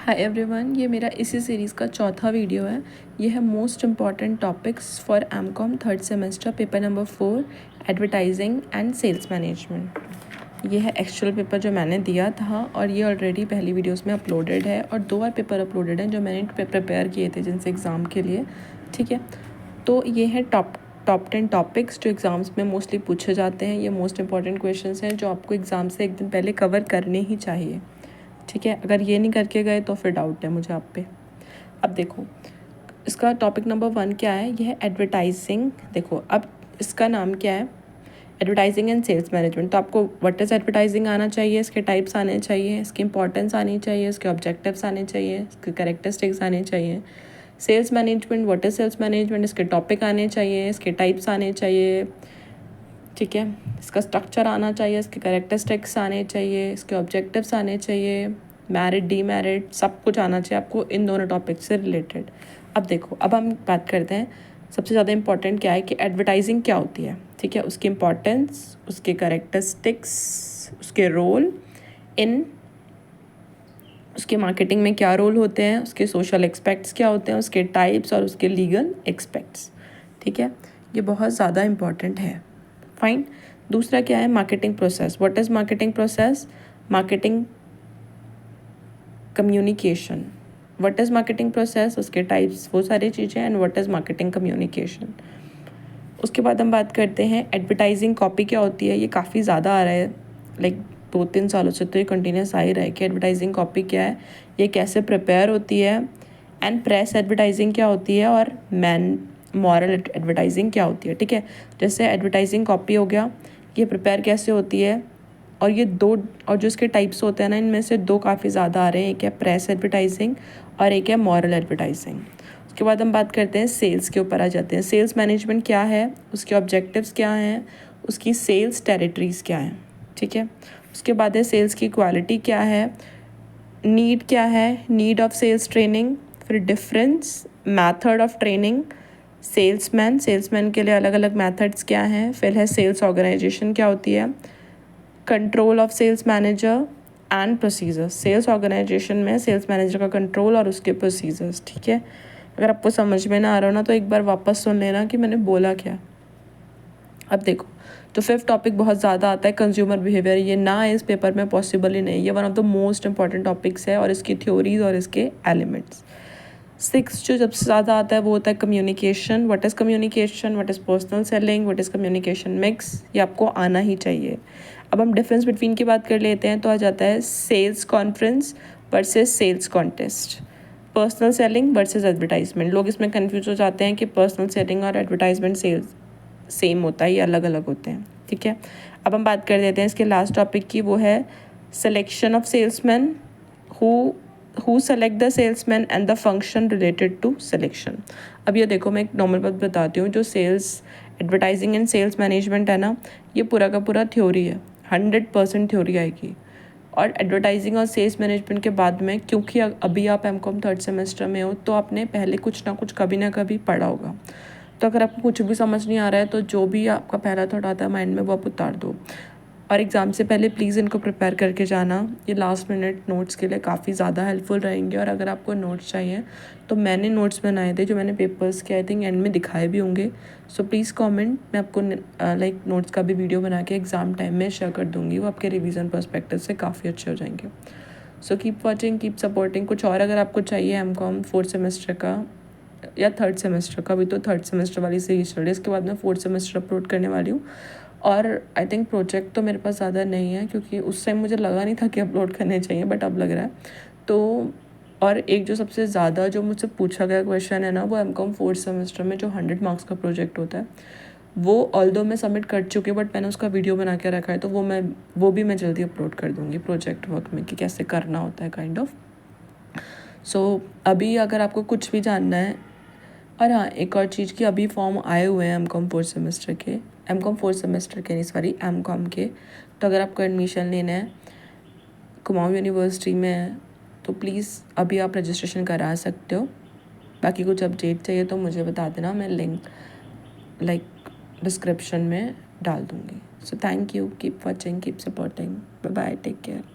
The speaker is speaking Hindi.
हाय एवरीवन, ये मेरा इसी सीरीज़ का चौथा वीडियो है। ये है most important topics for MCom third semester paper number 4 advertising and sales management. ये है एक्चुअल पेपर जो मैंने दिया था और ये ऑलरेडी पहली वीडियोस में अपलोडेड है और 2 और पेपर अपलोडेड हैं जो मैंने प्रिपेयर किए थे जिनसे एग्ज़ाम के लिए। ठीक है, तो ये है टॉप 10 टॉपिक्स जो एग्ज़ाम्स में मोस्टली पूछे जाते हैं। ये मोस्ट इंपॉर्टेंट क्वेश्चंस हैं जो आपको एग्ज़ाम से एक दिन पहले कवर करने ही चाहिए। ठीक है, अगर ये नहीं करके गए तो फिर डाउट है मुझे आप पे। अब देखो, इसका टॉपिक नंबर 1 क्या है, यह है एडवर्टाइजिंग। देखो अब इसका नाम क्या है, एडवर्टाइजिंग एंड सेल्स मैनेजमेंट। तो आपको व्हाट इज़ एडवर्टाइजिंग आना चाहिए, इसके टाइप्स आने चाहिए, इसकी इंपॉर्टेंस आनी चाहिए, इसके ऑब्जेक्टिव्स आने चाहिए, इसके कैरेक्टरिस्टिक्स आने चाहिए। Sales management, what is sales management, इसके टॉपिक आने चाहिए, इसके टाइप्स आने चाहिए। ठीक है, इसका स्ट्रक्चर आना चाहिए, इसके कैरेक्टरिस्टिक्स आने चाहिए, इसके ऑब्जेक्टिव्स आने चाहिए, मैरिड डी मैरिड सब कुछ आना चाहिए आपको इन दोनों टॉपिक से रिलेटेड। अब देखो, अब हम बात करते हैं सबसे ज़्यादा इंपॉर्टेंट क्या है कि एडवर्टाइजिंग क्या होती है। ठीक है, उसकी इंपॉर्टेंस, उसके कैरेक्टरिस्टिक्स, उसके रोल इन, उसके मार्केटिंग में क्या रोल होते हैं, उसके सोशल एक्सपेक्ट्स क्या होते हैं, उसके टाइप्स और उसके लीगल एक्सपेक्ट्स। ठीक है, ये बहुत ज़्यादा इंपॉर्टेंट है। फाइन। दूसरा क्या है, marketing process. What is marketing process, marketing communication. What is marketing process, उसके टाइप्स, वो सारी चीज़ें, and what is marketing communication. उसके बाद हम बात करते हैं एडवर्टाइजिंग कॉपी क्या होती है। ये काफ़ी ज़्यादा आ रहा है, लाइक 2-3 सालों से तो ये कंटिन्यूस आ ही रहा है कि एडवर्टाइजिंग कॉपी क्या है, ये कैसे प्रिपेयर होती है, एंड प्रेस एडवर्टाइजिंग क्या होती है, और मॉरल एडवर्टाइजिंग क्या होती है। ठीक है, जैसे एडवर्टाइजिंग कॉपी हो गया, ये प्रिपेयर कैसे होती है, और ये दो, और जो इसके टाइप्स होते हैं ना, इनमें से 2 काफ़ी ज़्यादा आ रहे हैं। एक है प्रेस एडवर्टाइजिंग और एक है मॉरल एडवर्टाइजिंग। उसके बाद हम बात करते हैं सेल्स के ऊपर आ जाते हैं। सेल्स मैनेजमेंट क्या है, उसके ऑब्जेक्टिव्स क्या हैं, उसकी सेल्स टेरिटरीज़ क्या हैं। ठीक है, उसके बाद है सेल्स की क्वालिटी क्या है, नीड क्या है, नीड ऑफ सेल्स ट्रेनिंग, फिर difference, method of training, salesman के लिए अलग अलग मैथड्स क्या हैं, फिर है सेल्स ऑर्गेनाइजेशन क्या होती है, control of sales manager and procedures. Sales organisation में सेल्स मैनेजर का कंट्रोल और उसके प्रोसीजर्स। ठीक है, अगर आपको समझ में ना आ रहा हो ना तो एक बार वापस सुन लेना कि मैंने बोला क्या। अब देखो, तो 5th टॉपिक बहुत ज़्यादा आता है, कंज्यूमर बिहेवियर। ये ना इस पेपर में पॉसिबल ही नहीं, ये one of the most important topics है और इसकी थ्योरीज और इसके एलिमेंट्स। 6 जो सबसे ज़्यादा आता है वो होता है communication. What is communication, what is personal selling, what is communication mix, ये आपको आना ही चाहिए। अब हम डिफरेंस बिटवीन की बात कर लेते हैं तो आ जाता है sales conference versus sales contest, personal selling versus advertisement. लोग इसमें कंफ्यूज हो जाते हैं कि पर्सनल सेलिंग और एडवर्टाइजमेंट सेल्स सेम होता है या अलग अलग होते हैं। ठीक है, अब हम बात कर देते हैं इसके लास्ट टॉपिक की, वो है selection of salesman, who select the salesman and the function related to selection. अब ये देखो, मैं एक नॉर्मल बात बताती हूँ, जो sales advertising and sales management है ना, ये पूरा का पूरा थ्योरी है, 100% थ्योरी आएगी। और एडवर्टाइजिंग और सेल्स मैनेजमेंट के बाद में, क्योंकि अभी आप एमकॉम 3rd सेमेस्टर में हो, तो आपने पहले कुछ ना कुछ कभी ना कभी पढ़ा होगा। तो अगर आपको कुछ भी समझ नहीं आ रहा है तो जो भी आपका पहला थॉट आता है माइंड में वो आप उतार दो, और एग्ज़ाम से पहले प्लीज़ इनको प्रिपेयर करके जाना। ये लास्ट मिनट नोट्स के लिए काफ़ी ज़्यादा हेल्पफुल रहेंगे। और अगर आपको नोट्स चाहिए तो मैंने नोट्स बनाए थे जो मैंने पेपर्स के आई थिंक एंड में दिखाए भी होंगे। सो प्लीज़ कमेंट, मैं आपको लाइक नोट्स का भी वीडियो बना के एग्ज़ाम टाइम में शेयर कर दूँगी, वो आपके रिवीजन पर्सपेक्टिव से काफ़ी अच्छे हो जाएंगे। So keep watching, keep supporting. कुछ और अगर आपको चाहिए एमकॉम 4th सेमेस्टर का या 3rd सेमेस्टर का, भी तो 3rd सेमेस्टर वाली सीरीज चल रही है, इसके बाद मैं 4th सेमेस्टर अपलोड करने वाली हूँ। और आई थिंक प्रोजेक्ट तो मेरे पास ज़्यादा नहीं है क्योंकि उस टाइम मुझे लगा नहीं था कि अपलोड करने चाहिए, बट अब लग रहा है। तो और एक जो सबसे ज़्यादा जो मुझसे पूछा गया क्वेश्चन है ना, वो एमकॉम 4th सेमेस्टर में जो 100 मार्क्स का प्रोजेक्ट होता है, वो ऑल्दो मैं सबमिट कर चुकी हूँ, बट मैंने उसका वीडियो बना के रखा है, तो वो भी मैं जल्दी अपलोड कर दूँगी प्रोजेक्ट वर्क में कि कैसे करना होता है काइंड ऑफ। सो अभी अगर आपको कुछ भी जानना है, और हाँ एक और चीज़ की, अभी फॉर्म आए हुए हैं एमकॉम 4th सेमेस्टर के, एमकॉम 4th सेमेस्टर के नहीं सॉरी एमकॉम के। तो अगर आपको एडमिशन लेना है, कुमाऊं यूनिवर्सिटी में है, तो प्लीज़ अभी आप रजिस्ट्रेशन करा सकते हो। बाकी कुछ अपडेट चाहिए तो मुझे बता देना, मैं लिंक लाइक डिस्क्रिप्शन में डाल दूँगी। So thank you, keep watching, keep supporting, bye bye, take care.